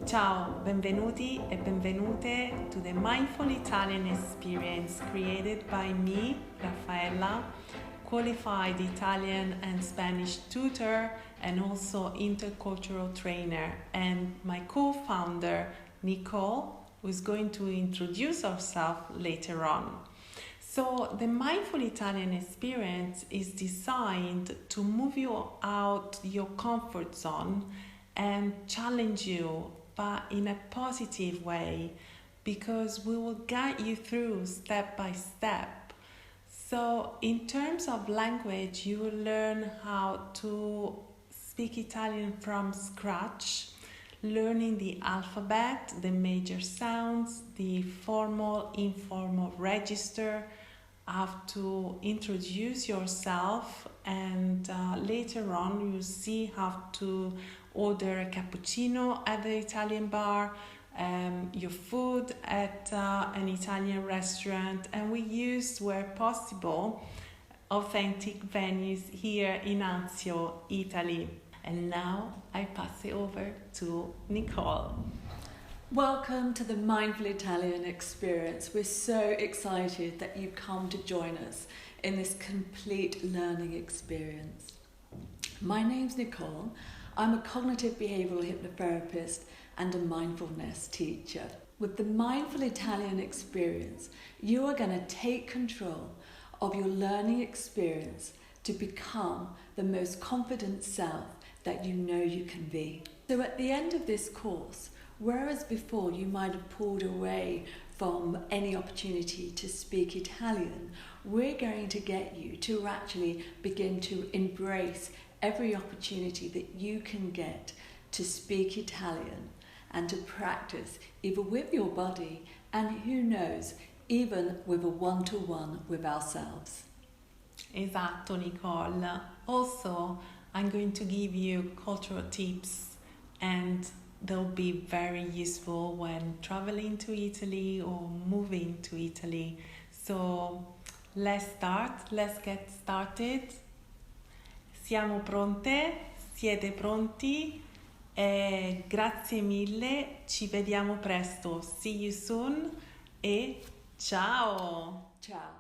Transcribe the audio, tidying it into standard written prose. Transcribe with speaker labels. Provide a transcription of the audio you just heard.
Speaker 1: Ciao, benvenuti e benvenute to the Mindful Italian experience created by me, Raffaella, qualified Italian and Spanish tutor and also intercultural trainer, and my co-founder, Nicole, who is going to introduce herself later on. So the Mindful Italian experience is designed to move you out your comfort zone and challenge you, but in a positive way, because we will guide you through step by step. So in terms of language, you will learn how to speak Italian from scratch, learning the alphabet, the major sounds, the formal, informal register, how to introduce yourself, and later on you'll see how to order a cappuccino at the Italian bar, your food at an Italian restaurant, and we used, where possible, authentic venues here in Anzio, Italy. And now I pass it over to Nicole.
Speaker 2: Welcome to the Mindful Italian experience. We're so excited that you've come to join us in this complete learning experience. My name's Nicole. I'm a cognitive behavioural hypnotherapist and a mindfulness teacher. With the Mindful Italian experience, you are going to take control of your learning experience to become the most confident self that you know you can be. So at the end of this course, whereas before you might have pulled away from any opportunity to speak Italian, we're going to get you to actually begin to embrace every opportunity that you can get to speak Italian and to practice either with your body and, who knows, even with a one-to-one with ourselves.
Speaker 1: Esatto, Nicole. Also, I'm going to give you cultural tips, and they'll be very useful when traveling to Italy or moving to Italy. So let's get started. Siamo pronte? Siete pronti? Grazie mille, ci vediamo presto. See you soon e ciao!
Speaker 2: Ciao!